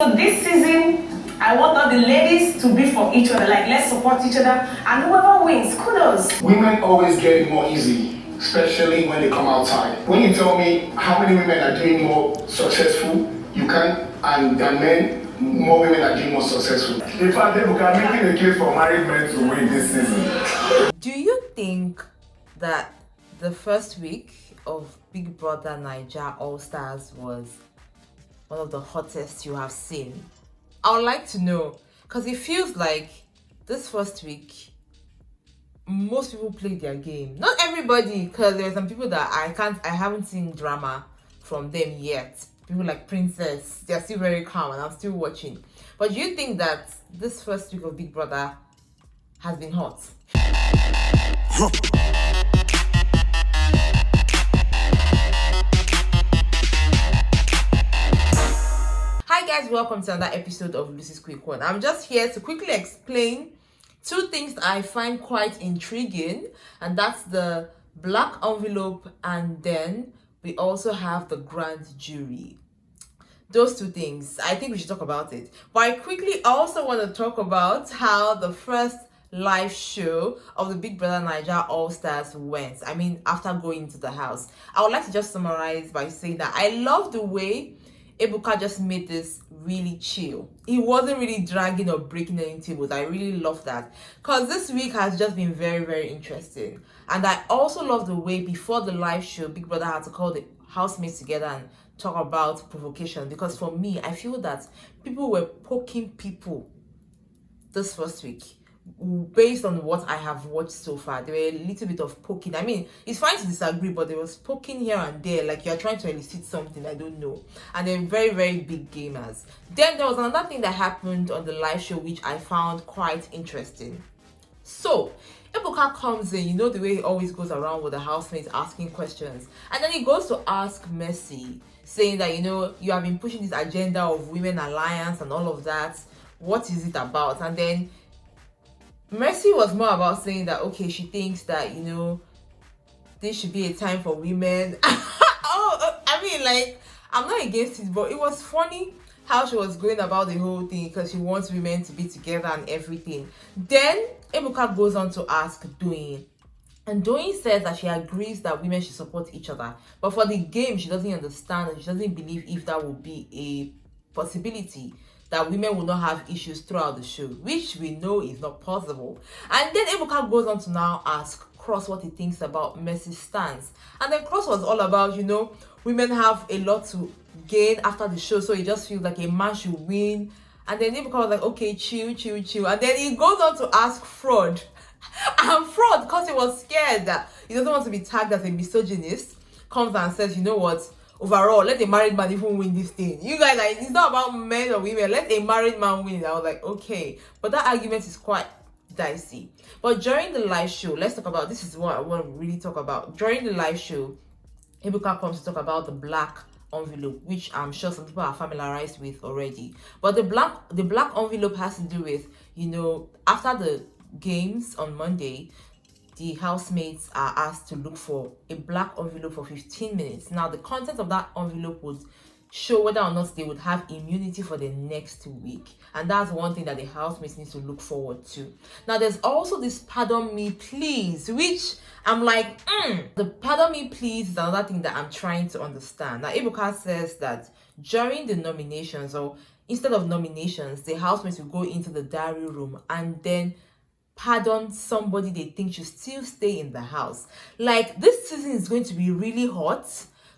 So this season, I want all the ladies to be for each other. Like, let's support each other. And whoever wins, kudos. Women always get it more easy, especially when they come outside. When you tell me how many women are doing more successful, you can, and than men, more women are doing more successful. In fact, we are making a case for married men to win this season. Do you think that the first week of Big Brother Naija All Stars was one of the hottest you have seen? I would like to know, because it feels like this first week most people played their game. Not everybody, because there are some people that I haven't seen drama from them yet. People like Princess, they're still very calm and I'm still watching. But do you think that this first week of Big Brother has been hot? Hi guys, welcome to another episode of Lucy's Quick One. I'm just here to quickly explain two things that I find quite intriguing, and that's the black envelope, and then we also have the grand jury. Those two things, I think we should talk about it. But I quickly also want to talk about how the first live show of the Big Brother Naija All Stars went. I mean, after going into the house. I would like to just summarize by saying that I love the way Ebuka just made this really chill. He wasn't really dragging or breaking any tables. I really love that, because this week has just been very, very interesting. And I also love the way before the live show, Big Brother had to call the housemates together and talk about provocation, because for me, I feel that people were poking people this first week. Based on what I have watched so far, there were a little bit of poking. I mean, it's fine to disagree, but there was poking here and there, like you're trying to elicit something, I don't know. And they're very, very big gamers. Then there was another thing that happened on the live show which I found quite interesting. So Ebuka comes in, you know the way he always goes around with the housemates asking questions, and then he goes to ask Mercy, saying that, you know, you have been pushing this agenda of women alliance and all of that. What is it about? And then Mercy was more about saying that, okay, she thinks that, you know, this should be a time for women. I mean, like, I'm not against it, but it was funny how she was going about the whole thing, because she wants women to be together and everything. Then Ebuka goes on to ask Doyin, and Doyin says that she agrees that women should support each other, but for the game she doesn't understand, and she doesn't believe if that would be a possibility, that women will not have issues throughout the show, which we know is not possible. And then Ebuka goes on to now ask Cross what he thinks about Mercy's stance. And then Cross was all about, you know, women have a lot to gain after the show, so he just feels like a man should win. And then Ebuka was like, okay, chill. And then he goes on to ask Fraud. And Fraud, because he was scared that he doesn't want to be tagged as a misogynist, comes and says, you know what, overall, let a married man even win this thing. You guys, like, it's not about men or women. Let a married man win. I was like, okay. But that argument is quite dicey. But during the live show, let's talk about, this is what I want to really talk about. During the live show, Ebuka comes to talk about the black envelope, which I'm sure some people are familiarized with already. But the black envelope has to do with, you know, after the games on Monday, the housemates are asked to look for a black envelope for 15 minutes. Now, the content of that envelope would show whether or not they would have immunity for the next week. And that's one thing that the housemates need to look forward to. Now, there's also this pardon me please, which I'm like, the pardon me please is another thing that I'm trying to understand. Now, Ebuka says that during the nominations, or instead of nominations, the housemates will go into the diary room and then pardon somebody they think should still stay in the house. Like, this season is going to be really hot,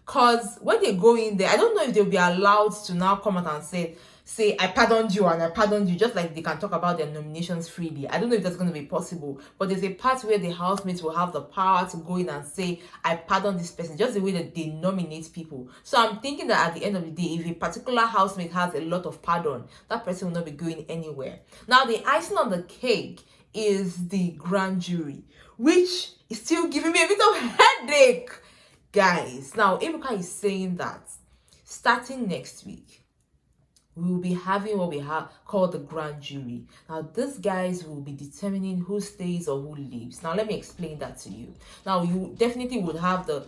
because when they go in there, I don't know if they'll be allowed to now come out and say I pardoned you and I pardoned you, just like they can talk about their nominations freely. I don't know if that's going to be possible, but there's a part where the housemates will have the power to go in and say, I pardon this person, just the way that they nominate people. So I'm thinking that at the end of the day, if a particular housemate has a lot of pardon, that person will not be going anywhere. Now, the icing on the cake is the grand jury, which is still giving me a bit of headache, guys. Now, Ebuka is saying that starting next week, we will be having what we have called the grand jury. Now, these guys will be determining who stays or who leaves. Now, let me explain that to you. Now, you definitely would have the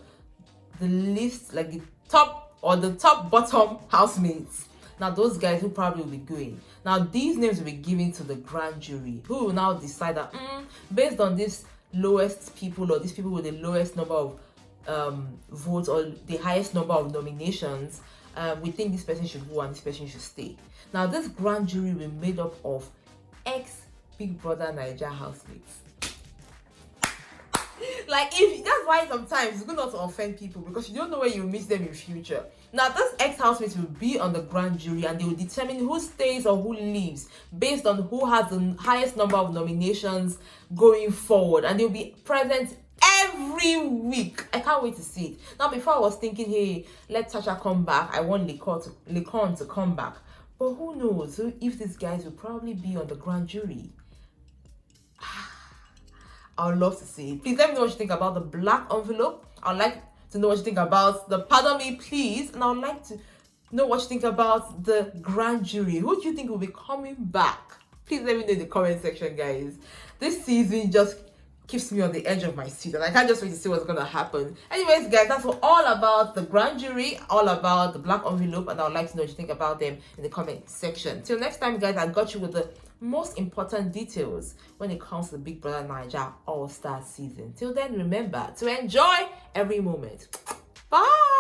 list, like the top or the top bottom housemates. Now those guys who probably will be going. Now these names will be given to the grand jury, who will now decide that based on this lowest people, or these people with the lowest number of votes or the highest number of nominations, we think this person should go and this person should stay. Now this grand jury will be made up of ex Big Brother Naija housemates. Like, if that's why sometimes it's good not to offend people, because you don't know where you meet them in future. Now this ex-housemates will be on the grand jury, and they will determine who stays or who leaves based on who has the highest number of nominations going forward, and they'll be present every week. I can't wait to see it. Now before I was thinking, hey, let Tasha come back, I want Lecon to come back, but who knows if these guys will probably be on the grand jury. I would love to see it. Please let me know what you think about the black envelope. I'd like to know what you think about the pardon me please, and I would like to know what you think about the grand jury. Who do you think will be coming back? Please let me know in the comment section, guys. This season just keeps me on the edge of my seat, and I can't just wait to see what's gonna happen. Anyways, guys, that's all about the grand jury, all about the black envelope, and I would like to know what you think about them in the comment section. Till next time, guys, I got you with the most important details when it comes to the Big Brother Naija All-Star season. Till then, remember to enjoy every moment. Bye.